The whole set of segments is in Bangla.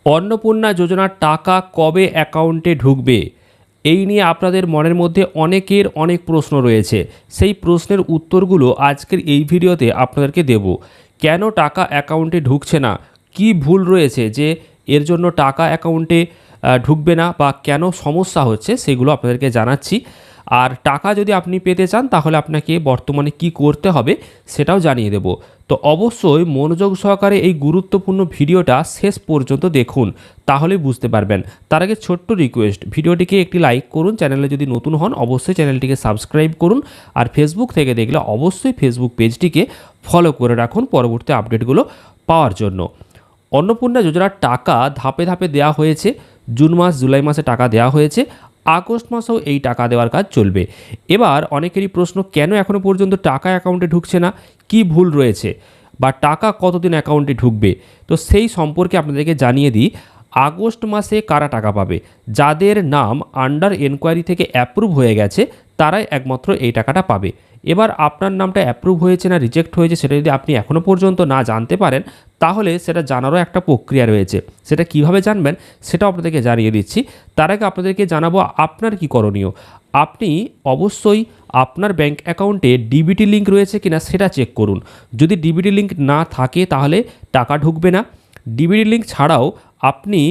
অন্নপূর্ণা যোজনার টাকা কবে অ্যাকাউন্টে ঢুকবে, এই নিয়ে আপনাদের মনের মধ্যে অনেকের অনেক প্রশ্ন রয়েছে। সেই প্রশ্নের উত্তরগুলো আজকের এই ভিডিওতে আপনাদেরকে দেব। কেন টাকা অ্যাকাউন্টে ঢুকছে না, কি ভুল রয়েছে যে এর জন্য টাকা অ্যাকাউন্টে ঢুকবে না, বা কেন সমস্যা হচ্ছে সেগুলো আপনাদেরকে জানাচ্ছি। আর টাকা যদি আপনি পেতে চান তাহলে আপনাকে বর্তমানে কি করতে হবে সেটাও জানিয়ে দেব। তো অবশ্যই মনোযোগ সহকারে এই গুরুত্বপূর্ণ ভিডিওটা শেষ পর্যন্ত দেখুন, তাহলেই বুঝতে পারবেন। তার আগে ছোট্ট রিকোয়েস্ট, ভিডিওটিকে একটি লাইক করুন, চ্যানেলে যদি নতুন হন অবশ্যই চ্যানেলটিকে সাবস্ক্রাইব করুন, আর ফেসবুক থেকে দেখলে অবশ্যই ফেসবুক পেজটিকে ফলো করে রাখুন পরবর্তী আপডেটগুলো পাওয়ার জন্য। অন্নপূর্ণা যোজনার টাকা ধাপে ধাপে দেওয়া হয়েছে। জুন মাস জুলাই মাসে টাকা দেওয়া হয়েছে, আগস্ট মাসেও এই টাকা দেওয়ার কাজ চলবে। এবার অনেকেরই প্রশ্ন, কেন এখনও পর্যন্ত টাকা অ্যাকাউন্টে ঢুকছে না, কি ভুল রয়েছে, বা টাকা কতদিন অ্যাকাউন্টে ঢুকবে। তো সেই সম্পর্কে আপনাদেরকে জানিয়ে দিই। আগস্ট মাসে কারা টাকা পাবে, যাদের নাম আন্ডার এনকোয়ারি থেকে অ্যাপ্রুভ হয়ে গেছে তারাই একমাত্র এই টাকাটা পাবে। এবার আপনার নামটা অ্যাপ্রুভ হয়েছে না রিজেক্ট হয়েছে সেটা যদি আপনি এখনও পর্যন্ত না জানতে পারেন, তাহলে সেটা জানারও একটা প্রক্রিয়া রয়েছে। সেটা কিভাবে জানবেন সেটাও আপনাদেরকে জানিয়ে দিচ্ছি। তার আগে আপনাদেরকে জানাবো আপনার কি করণীয়। আপনি অবশ্যই আপনার ব্যাঙ্ক অ্যাকাউন্টে ডিবিটি লিঙ্ক রয়েছে কিনা সেটা চেক করুন। যদি ডিবিটি লিঙ্ক না থাকে তাহলে টাকা ঢুকবে না। ডিবিটি লিঙ্ক ছাড়াও আপনি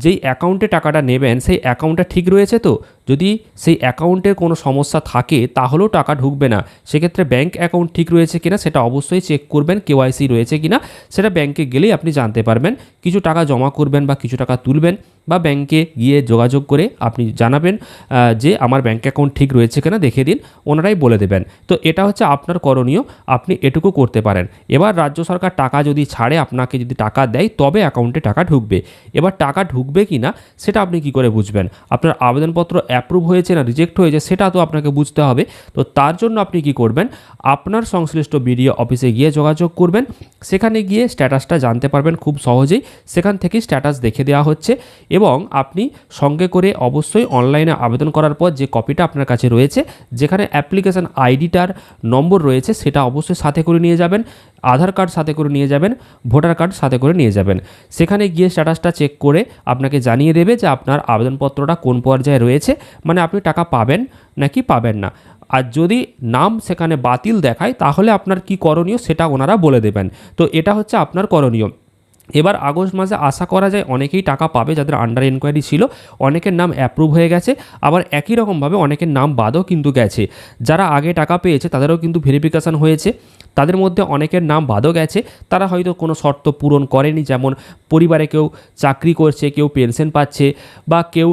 যেই অ্যাকাউন্টে টাকাটা নেবেন সেই অ্যাকাউন্টটা ঠিক রয়েছে তো, যদি সেই অ্যাকাউন্টের কোনো সমস্যা থাকে তাহলেও টাকা ঢুকবে না। সেক্ষেত্রে ব্যাঙ্ক অ্যাকাউন্ট ঠিক রয়েছে কিনা সেটা অবশ্যই চেক করবেন, কেওয়াইসি রয়েছে কিনা সেটা ব্যাঙ্কে গেলেই আপনি জানতে পারবেন। কিছু টাকা জমা করবেন বা কিছু টাকা তুলবেন, বা ব্যাঙ্কে গিয়ে যোগাযোগ করে আপনি জানাবেন যে আমার ব্যাঙ্ক অ্যাকাউন্ট ঠিক রয়েছে কিনা দেখে দিন, ওনারাই বলে দেবেন। তো এটা হচ্ছে আপনার করণীয়, আপনি এটুকু করতে পারেন। এবার রাজ্য সরকার টাকা যদি ছাড়ে, আপনাকে যদি টাকা দেয় তবে অ্যাকাউন্টে টাকা ঢুকবে। এবার টাকা ঢুকবে কি না সেটা আপনি কি করে বুঝবেন? আপনার আবেদনপত্র অ্যাপ্রুভ হয়েছে না রিজেক্ট হয়েছে সেটা তো আপনাকে বুঝতে হবে। তো তার জন্য আপনি কি করবেন, আপনার সংশ্লিষ্ট বিডিও অফিসে গিয়ে যোগাযোগ করবেন। সেখানে গিয়ে স্ট্যাটাসটা জানতে পারবেন খুব সহজেই, সেখান থেকে স্ট্যাটাস দেখে দেওয়া হচ্ছে। এবং আপনি সঙ্গে করে অবশ্যই অনলাইনে আবেদন করার পর যে কপিটা আপনার কাছে রয়েছে, যেখানে অ্যাপ্লিকেশান আইডিটার নম্বর রয়েছে সেটা অবশ্যই সাথে করে নিয়ে যাবেন, আধার কার্ড সাথে করে নিয়ে যাবেন, ভোটার কার্ড সাথে করে নিয়ে যাবেন। সেখানে গিয়ে স্ট্যাটাসটা চেক করে আপনাকে জানিয়ে দেবে যে আপনার আবেদনপত্রটা কোন পর্যায়ে রয়েছে, মানে আপনি টাকা পাবেন নাকি পাবেন না। আর যদি নাম সেখানে বাতিল দেখায় তাহলে আপনার কি করণীয় সেটা ওনারা বলে দেবেন। তো এটা হচ্ছে আপনার করণীয়। এবার আগস্ট মাসে আশা করা যায় অনেকেই টাকা পাবে, যাদের আন্ডার এনকোয়ারি ছিল অনেকের নাম অ্যাপ্রুভ হয়ে গেছে। আবার একই রকমভাবে অনেকের নাম বাদও কিন্তু গেছে, যারা আগে টাকা পেয়েছে তাদেরও কিন্তু ভেরিফিকেশান হয়েছে। তাদের মধ্যে অনেকের নাম বাদও গেছে, তারা হয়তো কোনো শর্ত পূরণ করেনি, যেমন পরিবারে কেউ চাকরি করছে, কেউ পেনশন পাচ্ছে, বা কেউ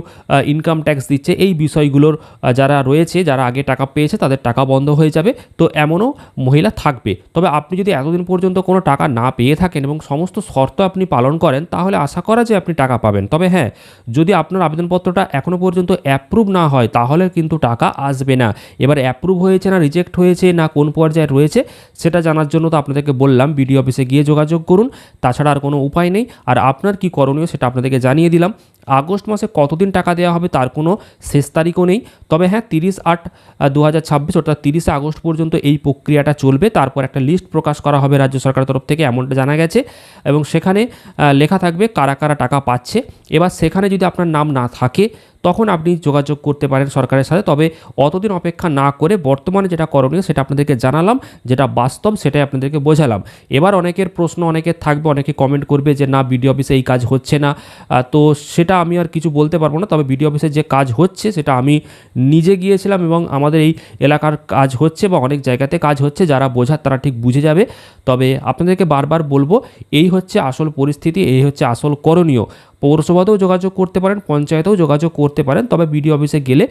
ইনকাম ট্যাক্স দিচ্ছে। এই বিষয়গুলোর যারা রয়েছে, যারা আগে টাকা পেয়েছে তাদের টাকা বন্ধ হয়ে যাবে। তো এমনও মহিলা থাকবে। তবে আপনি যদি এতদিন পর্যন্ত কোনো টাকা না পেয়ে থাকেন এবং সমস্ত শর্ত আপনি পালন করেন তাহলে আশা করা যায় আপনি টাকা পাবেন। তবে হ্যাঁ, যদি আপনার আবেদনপত্রটা এখনও পর্যন্ত অ্যাপ্রুভ না হয় তাহলে কিন্তু টাকা আসবে না। এবার অ্যাপ্রুভ হয়েছে না রিজেক্ট হয়েছে না কোন পর্যায়ে রয়েছে সেটা জানার জন্য তো আপনাদেরকে বললাম বিডিও অফিসে গিয়ে যোগাযোগ করুন, তাছাড়া আর কোনো উপায় নেই। আর আপনার কি করণীয় সেটা আপনাদেরকে জানিয়ে দিলাম। আগস্ট মাসে কতদিন টাকা দেওয়া হবে তার কোনো শেষ তারিখও নেই। তবে হ্যাঁ, 30/8/2026 অর্থাৎ 30শে আগস্ট পর্যন্ত এই প্রক্রিয়াটা চলবে। তারপর একটা লিস্ট প্রকাশ করা হবে রাজ্য সরকারের তরফ থেকে, এমনটা জানা গেছে। এবং সেখানে লেখা থাকবে কারা কারা টাকা পাচ্ছে। এবার সেখানে যদি আপনার নাম না থাকে তখন আপনি যোগাযোগ করতে পারেন সরকারের সাথে। তবে অতদিন অপেক্ষা না করে বর্তমানে যেটা করণীয় সেটা আপনাদেরকে জানালাম, যেটা বাস্তব সেটাই আপনাদেরকে বোঝালাম। এবার অনেকের প্রশ্ন অনেকের থাকবে, অনেকে কমেন্ট করবে যে না বিডিও অফিসে এই কাজ হচ্ছে না। তো সেটা আমি আর কিছু বলতে পারবো না। তবে বিডিও অফিসে যে কাজ হচ্ছে সেটা আমি নিজে গিয়েছিলাম এবং আমাদের এই এলাকার কাজ হচ্ছে বা অনেক জায়গাতে কাজ হচ্ছে, যারা বোঝার তারা ঠিক বুঝে যাবে। তবে আপনাদেরকে বারবার বলবো, এই হচ্ছে আসল পরিস্থিতি, এই হচ্ছে আসল করণীয়। পৌরসভাতেও যোগাযোগ করতে পারেন, পঞ্চায়েতেও যোগাযোগ করতে পারেন, তবে বিডিও অফিসে গেলে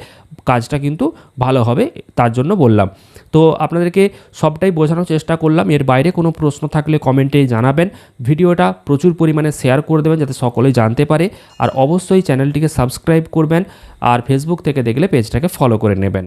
কাজটা কিন্তু ভালো হবে, তার জন্য বললাম। তো আপনাদেরকে সবটাই বোঝানোর চেষ্টা করলাম। এর বাইরে কোনো প্রশ্ন থাকলে কমেন্টে জানাবেন। ভিডিওটা প্রচুর পরিমাণে শেয়ার করে দেবেন যাতে সকলেই জানতে পারে। আর অবশ্যই চ্যানেলটিকে সাবস্ক্রাইব করবেন, আর ফেসবুক থেকে দেখলে পেজটাকে ফলো করে নেবেন।